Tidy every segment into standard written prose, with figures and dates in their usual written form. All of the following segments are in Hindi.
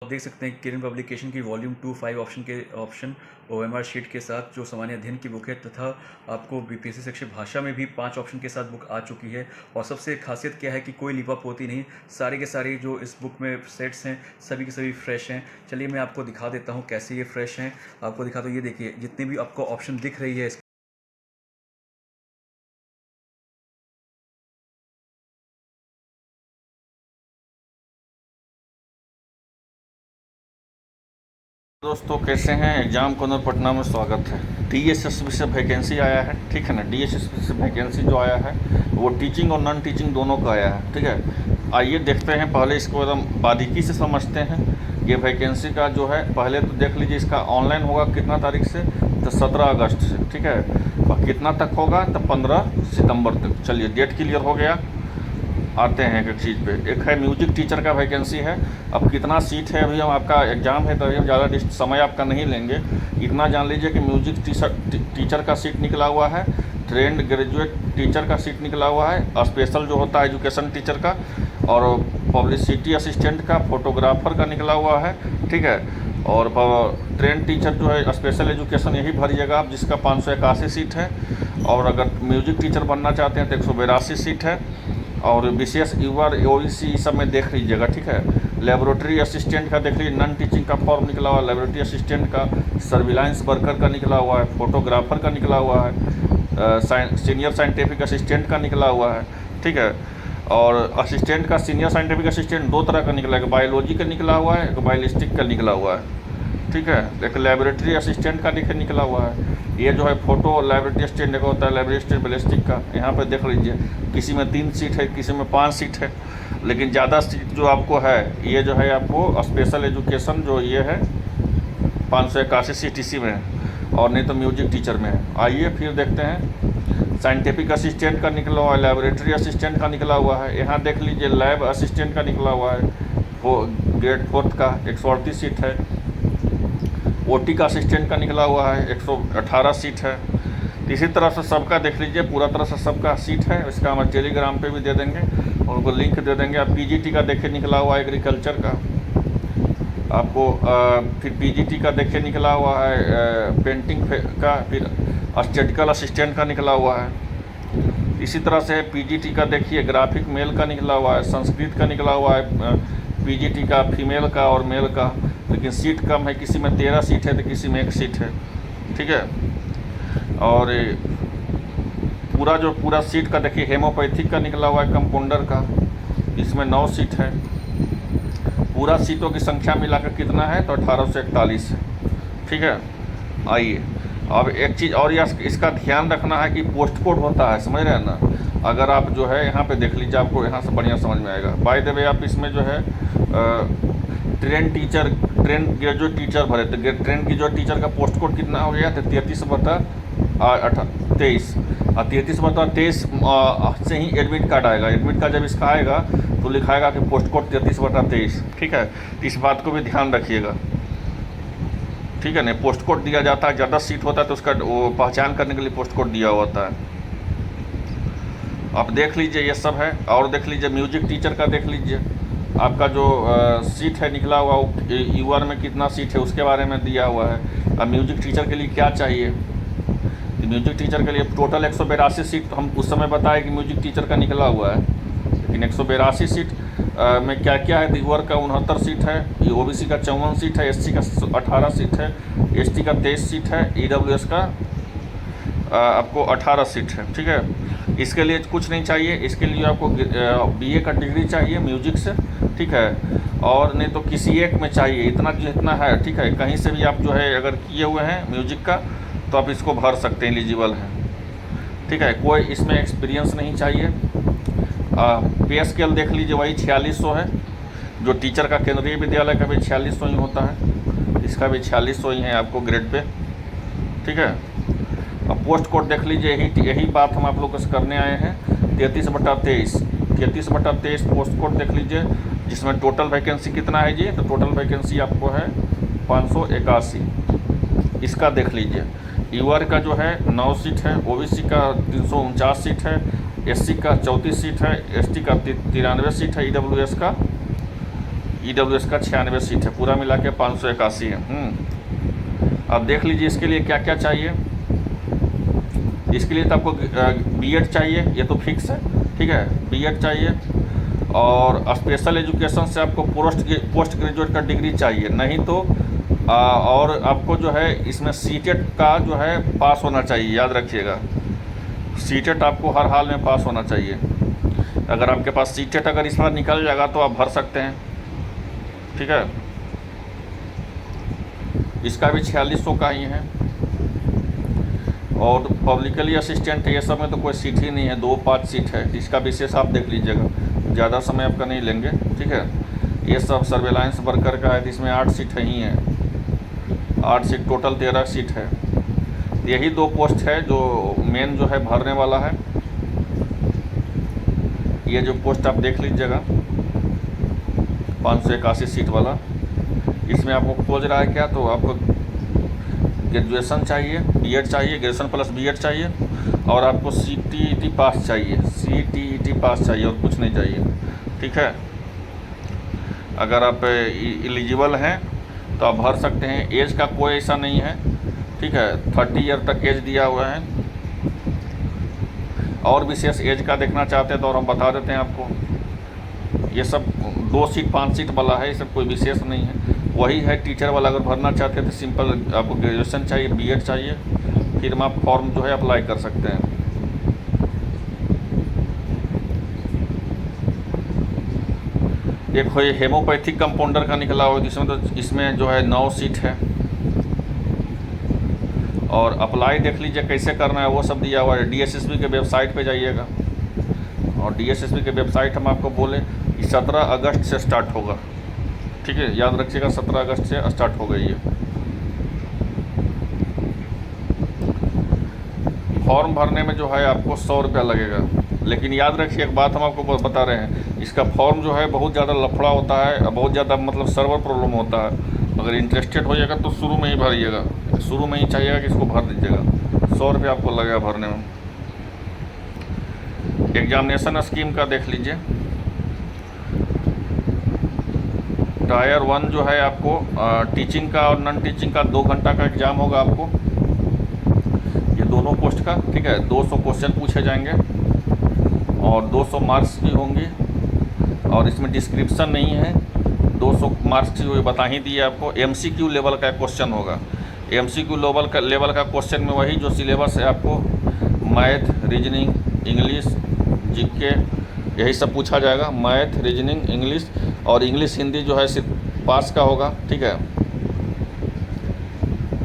आप देख सकते हैं किरण पब्लिकेशन की वॉल्यूम 2 5 ऑप्शन ओएमआर शीट के साथ जो सामान्य अध्ययन की बुक है तथा आपको बीपीएससी शिक्षक भाषा में भी 5 ऑप्शन के साथ बुक आ चुकी है। और सबसे खासियत क्या है कि कोई लिपापोती नहीं, सारे के सारे जो इस बुक में सेट्स हैं सभी के सभी फ्रेश हैं। चलिए मैं आपको दिखा देता हूँ कैसे ये फ्रेश हैं। आपको दिखाता हूँ, ये देखिए जितने भी आपको ऑप्शन दिख रही है दोस्तों कैसे हैं। एग्ज़ाम कॉर्नर पटना में स्वागत है। डीएसएसबी से वैकेंसी आया है, ठीक है ना। डीएसएसबी से वैकेंसी जो आया है वो टीचिंग और नॉन टीचिंग दोनों का आया है, ठीक है। आइए देखते हैं, पहले इसको एकदम बारीकी से समझते हैं। ये वैकेंसी का जो है पहले तो देख लीजिए, इसका ऑनलाइन होगा कितना तारीख से, तो 17 अगस्त से, ठीक है। और कितना तक होगा, तो 15 सितंबर तक। चलिए डेट क्लियर हो गया, आते हैं एक एक चीज़ पे। एक है म्यूजिक टीचर का वैकेंसी है। अब कितना सीट है, अभी हम आपका एग्ज़ाम है तो अभी हम ज़्यादा समय आपका नहीं लेंगे। इतना जान लीजिए कि म्यूजिक टीचर का सीट निकला हुआ है, ट्रेंड ग्रेजुएट टीचर का सीट निकला हुआ है, स्पेशल जो होता है एजुकेशन टीचर का, और पब्लिसिटी असिस्टेंट का, फोटोग्राफर का निकला हुआ है, ठीक है। और ट्रेंड टीचर जो है स्पेशल एजुकेशन यही भरिएगा आप, जिसका 581 सीट है। और अगर म्यूजिक टीचर बनना चाहते हैं तो 182 सीट है। और विशेष युवा ओबीसी सब में देख लीजिएगा, ठीक है। लेबोरेटरी असिस्टेंट का देख लीजिए, नॉन टीचिंग का फॉर्म निकला हुआ है। लेबोरेटरी असिस्टेंट का, सर्विलांस वर्कर का निकला हुआ है, फोटोग्राफर का निकला हुआ है, सीनियर साइंटिफिक असिस्टेंट का निकला हुआ है, ठीक है। और असिस्टेंट का, सीनियर साइंटिफिक असिस्टेंट दो तरह का निकला है, एक बायोलॉजी का निकला हुआ है, एक बायोलिस्टिक का निकला हुआ है, ठीक है। एक लेबोरेटरी असिस्टेंट का निकला हुआ है। ये जो है फोटो लेबोरेटरी असिस्टेंट का होता है, लेबोरेटरी बैलिस्टिक का। यहाँ पे देख लीजिए, किसी में 3 सीट है, किसी में 5 सीट है, लेकिन ज़्यादा सीट जो आपको है ये जो है आपको स्पेशल एजुकेशन जो ये है 581 सीट इसी में है, और नहीं तो म्यूजिक टीचर में है। आइए फिर देखते हैं। साइंटिफिक असिस्टेंट का निकला हुआ है, लेबोरेटरी असिस्टेंट का निकला हुआ है। यहाँ देख लीजिए लैब असिस्टेंट का निकला हुआ है, वो ग्रेड 4 का 138 सीट है। ओटी का असिस्टेंट का निकला हुआ है, 118 सीट है। इसी तरह से सबका देख लीजिए, पूरा तरह से सबका सीट है। इसका हम टेलीग्राम पे भी दे देंगे, उनको लिंक दे देंगे। आप पीजीटी का देखिए निकला हुआ है, एग्रीकल्चर का आपको। फिर पीजीटी का देखिए निकला हुआ है, पेंटिंग का। फिर स्टैटिकल असिस्टेंट का निकला हुआ है। इसी तरह से पीजीटी का देखिए, ग्राफिक मेल का निकला हुआ है, संस्कृत का निकला हुआ है पीजीटी का, फीमेल का और मेल का। लेकिन सीट कम है, किसी में 13 सीट है तो किसी में 1 सीट है, ठीक है। और पूरा सीट का देखिए, हेमोपैथिक का निकला हुआ है, कंपाउंडर का, इसमें 9 सीट है। पूरा सीटों की संख्या मिलाकर कितना है, तो 1841 है, ठीक है। आइए अब एक चीज़ और इसका ध्यान रखना है कि पोस्ट कोड होता है, समझ रहे हैं ना। अगर आप जो है यहाँ पे देख लीजिए, आपको यहाँ से बढ़िया समझ में आएगा। बाय द वे आप इसमें जो है ट्रेंड ग्रेजुएट टीचर भरे, तो ट्रेंड ग्रेजुएट टीचर का पोस्ट कोड कितना हो गया, तो 33/23 और 33/23 से ही एडमिट कार्ड आएगा। एडमिट कार्ड जब इसका आएगा तो लिखाएगा कि पोस्ट कोड 33/23, ठीक है। इस बात को भी ध्यान रखिएगा, ठीक है। नहीं पोस्ट कोड दिया जाता है, ज़्यादा सीट होता है तो उसका वो पहचान करने के लिए पोस्ट कोड दिया होता है। आप देख लीजिए ये सब है। और देख लीजिए म्यूजिक टीचर का देख लीजिए, आपका जो सीट है निकला हुआ, यूआर में कितना सीट है उसके बारे में दिया हुआ है। अब म्यूजिक टीचर के लिए क्या चाहिए, तो म्यूजिक टीचर के लिए टोटल 182 सीट हम उस समय बताए कि म्यूजिक टीचर का निकला हुआ है। लेकिन 182 सीट में क्या क्या है, यूआर का 69 सीट है, ओबीसी का 54 सीट है, एससी का 18 सीट है, एसटी का 23 सीट है, ईडब्ल्यूएस का आपको 18 सीट है, ठीक है। इसके लिए कुछ नहीं चाहिए, इसके लिए आपको बीए का डिग्री चाहिए म्यूजिक से, ठीक है। और नहीं तो किसी एक में चाहिए, इतना जितना है, ठीक है। कहीं से भी आप जो है अगर किए हुए हैं म्यूजिक का तो आप इसको भर सकते हैं, एलिजिबल हैं, ठीक है। कोई इसमें एक्सपीरियंस नहीं चाहिए। पे स्केल देख लीजिए, वही 4600 है। जो टीचर का केंद्रीय विद्यालय का भी 4600 ही होता है, इसका भी 4600 ही है आपको ग्रेड पे, ठीक है। अब पोस्ट कोड देख लीजिए, यही बात हम आप लोग से करने आए हैं। 33/23 पोस्ट कोड देख लीजिए, जिसमें टोटल वैकेंसी कितना है जी, तो टोटल वैकेंसी आपको है 581। इसका देख लीजिए, यूआर का जो है 9 सीट है, ओबीसी का 349 सीट है, एससी का 34 सीट है, एसटी का 93 सीट है, ईडब्ल्यूएस का EWS का 96 सीट है, पूरा मिला के 581 है। अब देख लीजिए इसके लिए क्या क्या चाहिए। इसके लिए तो आपको B.Ed चाहिए, ये तो फिक्स है, ठीक है, B.Ed चाहिए, और स्पेशल एजुकेशन से आपको पोस्ट ग्रेजुएट का डिग्री चाहिए, नहीं तो और आपको जो है इसमें सीटेट का जो है पास होना चाहिए, याद रखिएगा, सीटेट आपको हर हाल में पास होना चाहिए। अगर आपके पास सीटेट अगर इस बार निकल जाएगा तो आप भर सकते हैं, ठीक है। इसका भी 4600 का ही है। और पब्लिकली असिस्टेंट ये सब में तो कोई सीट ही नहीं है, 2-5 सीट है। इसका विशेष आप देख लीजिएगा, ज़्यादा समय आपका नहीं लेंगे, ठीक है। ये सब सर्वेलांस वर्कर का है, तो इसमें 8 सीट ही हैं, 8 सीट टोटल 13 सीट है। यही 2 पोस्ट है जो मेन जो है भरने वाला है। ये जो पोस्ट आप देख लीजिएगा 581 सीट वाला, इसमें आपको खोज रहा है क्या, तो आपको ग्रेजुएशन चाहिए, B.Ed चाहिए, ग्रेजुएशन प्लस B.Ed चाहिए, और आपको CTET पास चाहिए, CTET पास चाहिए, और कुछ नहीं चाहिए, ठीक है। अगर आप एलिजिबल हैं तो आप भर सकते हैं। एज का कोई ऐसा नहीं है, ठीक है, 30 ईयर तक एज दिया हुआ है। और विशेष एज का देखना चाहते हैं तो और हम बता देते हैं आपको। ये सब 2 सीट 5 सीट वाला है, ये सब कोई विशेष नहीं है। वही है टीचर वाला, अगर भरना चाहते हैं तो सिंपल आपको ग्रेजुएशन चाहिए, B.Ed चाहिए, फिर में आप फॉर्म जो है अप्लाई कर सकते हैं। देखो ये हेमोपैथिक कंपाउंडर का निकला हुआ, इसमें जो है 9 सीट है। और अप्लाई देख लीजिए कैसे करना है, वो सब दिया हुआ है। DSSB के वेबसाइट पे जाइएगा, और DSSB के वेबसाइट हम आपको बोले 17 अगस्त से स्टार्ट होगा, ठीक है, याद रखिएगा 17 अगस्त से स्टार्ट हो गई है। फॉर्म भरने में जो है आपको 100 रुपया लगेगा, लेकिन याद रखिए एक बात हम आपको बता रहे हैं, इसका फॉर्म जो है बहुत ज़्यादा लफड़ा होता है, बहुत ज़्यादा मतलब सर्वर प्रॉब्लम होता है। अगर इंटरेस्टेड होइएगा तो शुरू में ही भरिएगा, शुरू में ही चाहिएगा कि इसको भर दीजिएगा, 100 रुपया आपको लगेगा भरने में। एग्जामिनेशन स्कीम का देख लीजिए। टायर 1 जो है आपको टीचिंग का और नॉन टीचिंग का 2 घंटा का एग्ज़ाम होगा आपको, ये दोनों पोस्ट का, ठीक है। 200 क्वेश्चन पूछे जाएंगे और 200 मार्क्स की होंगी, और इसमें डिस्क्रिप्शन नहीं है। 200 मार्क्स की बता ही दिए आपको। MCQ लेवल का क्वेश्चन होगा। MCQ लेवल का क्वेश्चन में वही जो सिलेबस है आपको, मैथ, रीजनिंग, इंग्लिश, GK, यही सब पूछा जाएगा। मैथ, रीजनिंग, इंग्लिश, और इंग्लिश हिंदी जो है सिर्फ पास का होगा, ठीक है।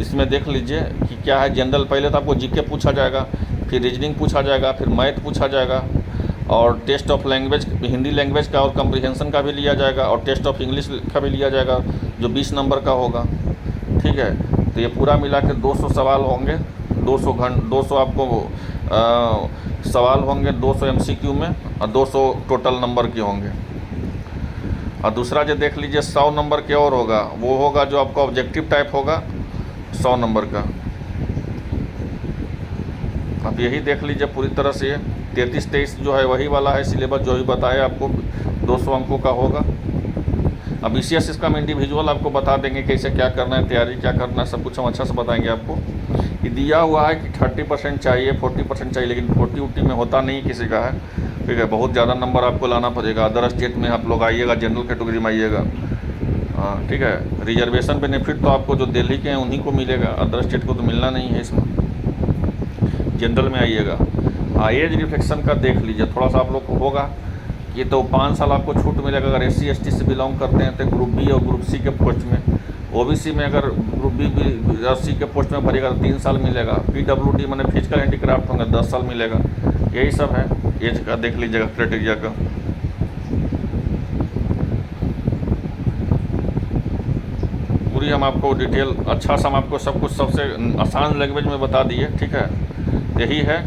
इसमें देख लीजिए कि क्या है। जनरल पहले तो आपको GK पूछा जाएगा, फिर रीजनिंग पूछा जाएगा, फिर मैथ पूछा जाएगा, और test of language, Hindi language का और कम्प्रीहेंशन का भी लिया जाएगा, और टेस्ट ऑफ इंग्लिश का भी लिया जाएगा जो 20 नंबर का होगा, ठीक है। तो ये पूरा मिला के 200 सवाल होंगे, 200 आपको सवाल होंगे, 200 MCQ में, और 200 टोटल नंबर के होंगे। और दूसरा जो देख लीजिए 100 नंबर के और होगा, वो होगा जो आपका ऑब्जेक्टिव टाइप होगा 100 नंबर का। अब यही देख लीजिए पूरी तरह से 33-23 जो है वही वाला है सिलेबस, जो भी बताया आपको 200 अंकों का होगा। अब विशेष इसका हम इंडिविजुअल आपको बता देंगे कैसे क्या करना है, तैयारी क्या करना है, सब कुछ हम अच्छा से बताएंगे आपको। ये दिया हुआ है कि 30% चाहिए, 40% चाहिए, लेकिन 40 में होता नहीं किसी का है, ठीक है। बहुत ज़्यादा नंबर आपको लाना पड़ेगा। अदर स्टेट में आप लोग आइएगा, जनरल कैटेगरी में आइएगा, हाँ, ठीक है। रिजर्वेशन बेनिफिट तो आपको जो दिल्ली के हैं उन्हीं को मिलेगा, अदर स्टेट को तो मिलना नहीं है इसमें। जनरल में आइएगा। एज रिफ्लेक्शन का देख लीजिए, थोड़ा सा आप लोग को होगा। ये तो 5 साल आपको छूट मिलेगा अगर SC ST से बिलोंग करते हैं तो ग्रुप B और ग्रुप C के पोस्ट में। OBC में अगर ग्रुप B और C के पोस्ट में भरिएगा तो 3 साल मिलेगा। PWD मैंने फिजिकल हैंडीक्राफ्ट होंगे 10 साल मिलेगा। यही सब है एज का, देख लीजिएगा क्राइटेरिया का। पूरी हम आपको डिटेल अच्छा सा हम आपको सब कुछ सबसे आसान लैंग्वेज में बता दिए, ठीक है। यही है,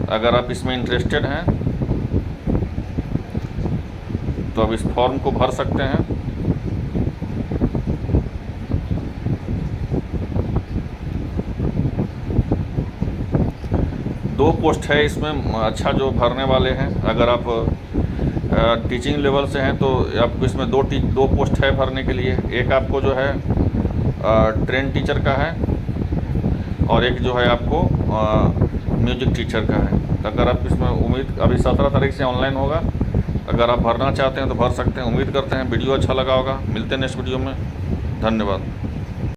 अगर आप इसमें इंटरेस्टेड हैं तो अब इस फॉर्म को भर सकते हैं। दो पोस्ट है इसमें, अच्छा जो भरने वाले हैं, अगर आप टीचिंग लेवल से हैं तो आपको इसमें दो पोस्ट है भरने के लिए। एक आपको जो है ट्रेन टीचर का है और एक जो है आपको म्यूजिक टीचर का है। तो अगर आप इसमें अभी 17 तारीख से ऑनलाइन होगा, अगर आप भरना चाहते हैं तो भर सकते हैं। उम्मीद करते हैं वीडियो अच्छा लगा होगा। मिलते हैं नेक्स्ट वीडियो में। धन्यवाद।